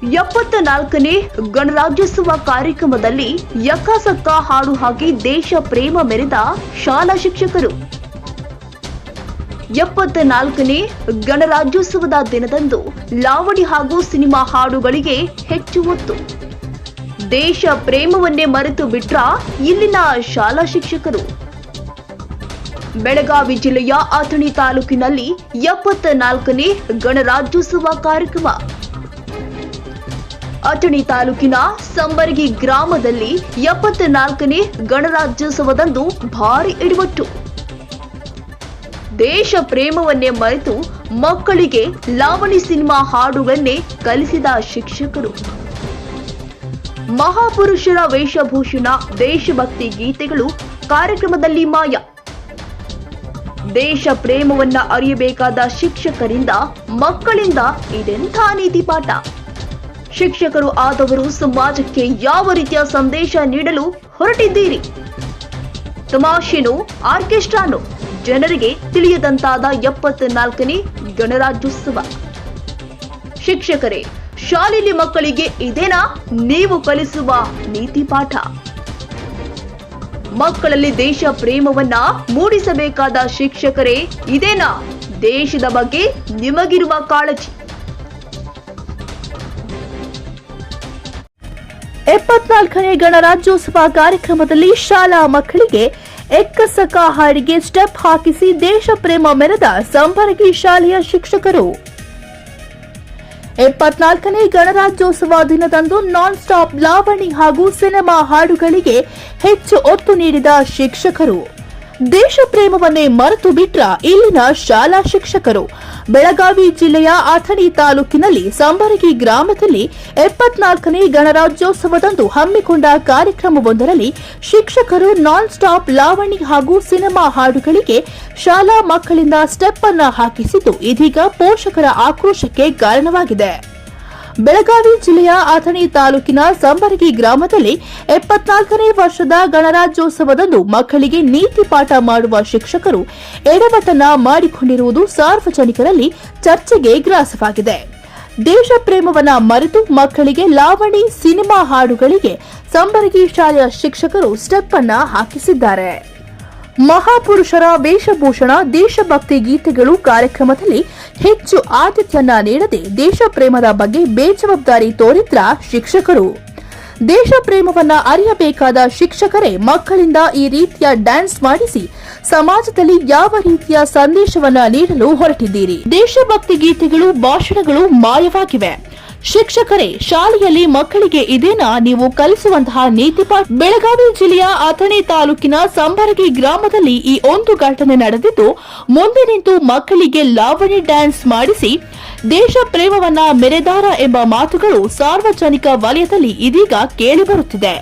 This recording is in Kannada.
74ನೇ ಗಣರಾಜ್ಯೋತ್ಸವ ಕಾರ್ಯಕ್ರಮದಲ್ಲಿ ಯಕ್ಕಸಕ್ಕ ಹಾಡು ಹಾಕಿ ದೇಶ ಪ್ರೇಮ ಮೆರೆದ ಶಾಲಾ ಶಿಕ್ಷಕರು. 74ನೇ ಗಣರಾಜ್ಯೋತ್ಸವದ ದಿನದಂದು ಲಾವಣಿ ಹಾಗೂ ಸಿನಿಮಾ ಹಾಡುಗಳಿಗೆ ಹೆಚ್ಚು ಒತ್ತು. ದೇಶ ಪ್ರೇಮವನ್ನೇ ಮರೆತು ಬಿಟ್ರ ಇಲ್ಲಿನ ಶಾಲಾ ಶಿಕ್ಷಕರು. ಬೆಳಗಾವಿ ಜಿಲ್ಲೆಯ ಅಥಣಿ ತಾಲೂಕಿನಲ್ಲಿ 74ನೇ ಗಣರಾಜ್ಯೋತ್ಸವ ಕಾರ್ಯಕ್ರಮ. ಅಥಣಿ ತಾಲೂಕಿನ ಸಂಬರಗಿ ಗ್ರಾಮದಲ್ಲಿ 74ನೇ ಗಣರಾಜ್ಯೋತ್ಸವದಂದು ಭಾರಿ ಎಡವಟ್ಟು. ದೇಶ ಪ್ರೇಮವನ್ನೇ ಮರೆತು ಮಕ್ಕಳಿಗೆ ಲಾವಣಿ ಸಿನಿಮಾ ಹಾಡುಗಳನ್ನೇ ಕಲಿಸಿದ ಶಿಕ್ಷಕರು. ಮಹಾಪುರುಷರ ವೇಷಭೂಷಣ, ದೇಶಭಕ್ತಿ ಗೀತೆಗಳು ಕಾರ್ಯಕ್ರಮದಲ್ಲಿ ಮಾಯ. ದೇಶ ಪ್ರೇಮವನ್ನ ಅರಿಯಬೇಕಾದ ಶಿಕ್ಷಕರಿಂದ ಮಕ್ಕಳಿಂದ ಇದೆಂಥ ನೀತಿ ಪಾಠ. ಶಿಕ್ಷಕರು ಆದವರು ಸಮಾಜಕ್ಕೆ ಯಾವ ರೀತಿಯ ಸಂದೇಶ ನೀಡಲು ಹೊರಟಿದ್ದೀರಿ? ತಮಾಷೆನೋ ಆರ್ಕೆಸ್ಟ್ರಾನೋ ಜನರಿಗೆ ತಿಳಿಯದಂತಾದ 74ನೇ ಗಣರಾಜ್ಯೋತ್ಸವ. ಶಿಕ್ಷಕರೇ, ಶಾಲೆಯಲ್ಲಿ ಮಕ್ಕಳಿಗೆ ಇದೇನಾ ನೀವು ಕಲಿಸುವ ನೀತಿ ಪಾಠ? ಮಕ್ಕಳಲ್ಲಿ ದೇಶ ಪ್ರೇಮವನ್ನ ಮೂಡಿಸಬೇಕಾದ ಶಿಕ್ಷಕರೇ, ಇದೇನಾ ದೇಶದ ಬಗ್ಗೆ ನಿಮಗಿರುವ ಕಾಳಜಿ? 74ನೇ ಗಣರಾಜ್ಯೋತ್ಸವ ಕಾರ್ಯಕ್ರಮದಲ್ಲಿ ಶಾಲಾ ಮಕ್ಕಳಿಗೆ ಎಕ್ಕಸಕ ಹಾಡಿಗೆ ಸ್ಟೆಪ್ ಹಾಕಿಸಿ ದೇಶ ಪ್ರೇಮ ಮೆರೆದ ಸಂಬರಗಿ ಶಾಲೆಯ ಶಿಕ್ಷಕರು. 74ನೇ ಗಣರಾಜ್ಯೋತ್ಸವ ದಿನದಂದು ನಾನ್ ಸ್ಟಾಪ್ ಲಾವಣಿ ಹಾಗೂ ಸಿನಿಮಾ ಹಾಡುಗಳಿಗೆ ಹೆಚ್ಚು ಒತ್ತು ನೀಡಿದ ಶಿಕ್ಷಕರು. ದೇಶ ಪ್ರೇಮವನ್ನೇ ಮರೆತು ಬಿಟ್ರ ಇಲ್ಲಿನ ಶಾಲಾ ಶಿಕ್ಷಕರು. ಬೆಳಗಾವಿ ಜಿಲ್ಲೆಯ ಅಥಣಿ ತಾಲೂಕಿನಲ್ಲಿ ಸಂಬರಗಿ ಗ್ರಾಮದಲ್ಲಿ 74ನೇ ಗಣರಾಜ್ಯೋತ್ಸವದಂದು ಹಮ್ಮಿಕೊಂಡ ಕಾರ್ಯಕ್ರಮವೊಂದರಲ್ಲಿ ಶಿಕ್ಷಕರು ನಾನ್ ಸ್ಟಾಪ್ ಲಾವಣಿ ಹಾಗೂ ಸಿನಿಮಾ ಹಾಡುಗಳಿಗೆ ಶಾಲಾ ಮಕ್ಕಳಿಂದ ಸ್ಟೆಪ್ ಅನ್ನ ಹಾಕಿಸಿದ್ದು ಇದೀಗ ಪೋಷಕರ ಆಕ್ರೋಶಕ್ಕೆ ಕಾರಣವಾಗಿದೆ. ಬೆಳಗಾವಿ ಜಿಲ್ಲೆಯ ಅಥಣಿ ತಾಲೂಕಿನ ಸಂಬರಗಿ ಗ್ರಾಮದಲ್ಲಿ 74ನೇ ವರ್ಷದ ಗಣರಾಜ್ಯೋತ್ಸವದಂದು ಮಕ್ಕಳಿಗೆ ನೀತಿ ಪಾಠ ಮಾಡುವ ಶಿಕ್ಷಕರು ಎಡವಟ್ಟನ್ನ ಮಾಡಿಕೊಂಡಿರುವುದು ಸಾರ್ವಜನಿಕರಲ್ಲಿ ಚರ್ಚೆಗೆ ಗ್ರಾಸವಾಗಿದೆ. ದೇಶ ಪ್ರೇಮವನ್ನ ಮರೆತು ಮಕ್ಕಳಿಗೆ ಲಾವಣಿ ಸಿನಿಮಾ ಹಾಡುಗಳಿಗೆ ಸಂಬರಗಿ ಶಾಲೆಯ ಶಿಕ್ಷಕರು ಸ್ಟೆಪ್ ಅನ್ನ ಹಾಕಿಸಿದ್ದಾರೆ. ಮಹಾಪುರುಷರ ವೇಷಭೂಷಣ, ದೇಶಭಕ್ತಿ ಗೀತೆಗಳು ಕಾರ್ಯಕ್ರಮದಲ್ಲಿ ಹೆಚ್ಚು ಆದ್ಯತೆಯನ್ನ ನೀಡದೆ ದೇಶ ಪ್ರೇಮದ ಬಗ್ಗೆ ಬೇಜವಾಬ್ದಾರಿ ತೋರಿದ್ರ ಶಿಕ್ಷಕರು. ದೇಶ ಪ್ರೇಮವನ್ನ ಅರಿಯಬೇಕಾದ ಶಿಕ್ಷಕರೇ ಮಕ್ಕಳಿಂದ ಈ ರೀತಿಯ ಡ್ಯಾನ್ಸ್ ಮಾಡಿಸಿ ಸಮಾಜದಲ್ಲಿ ಯಾವ ರೀತಿಯ ಸಂದೇಶವನ್ನ ನೀಡಲು ಹೊರಟಿದ್ದೀರಿ? ದೇಶಭಕ್ತಿ ಗೀತೆಗಳು, ಭಾಷಣಗಳು ಮಾಯವಾಗಿವೆ. ಶಿಕ್ಷಕರೇ, ಶಾಲೆಯಲ್ಲಿ ಮಕ್ಕಳಿಗೆ ಇದೇನಾ ನೀವು ಕಲಿಸುವಂತಹ ನೀತಿ ಪಾಠ? ಬೆಳಗಾವಿ ಜಿಲ್ಲೆಯ ಅಥಣಿ ತಾಲೂಕಿನ ಸಂಬರಗಿ ಗ್ರಾಮದಲ್ಲಿ ಈ ಒಂದು ಘಟನೆ ನಡೆದಿದ್ದು, ಮುಂದೆ ನಿಂತು ಮಕ್ಕಳಿಗೆ ಲಾವಣಿ ಡ್ಯಾನ್ಸ್ ಮಾಡಿಸಿ ದೇಶ ಪ್ರೇಮವನ್ನ ಮೆರೆದಾರ ಎಂಬ ಮಾತುಗಳು ಸಾರ್ವಜನಿಕ ವಲಯದಲ್ಲಿ ಇದೀಗ ಕೇಳಿಬರುತ್ತಿದೆ.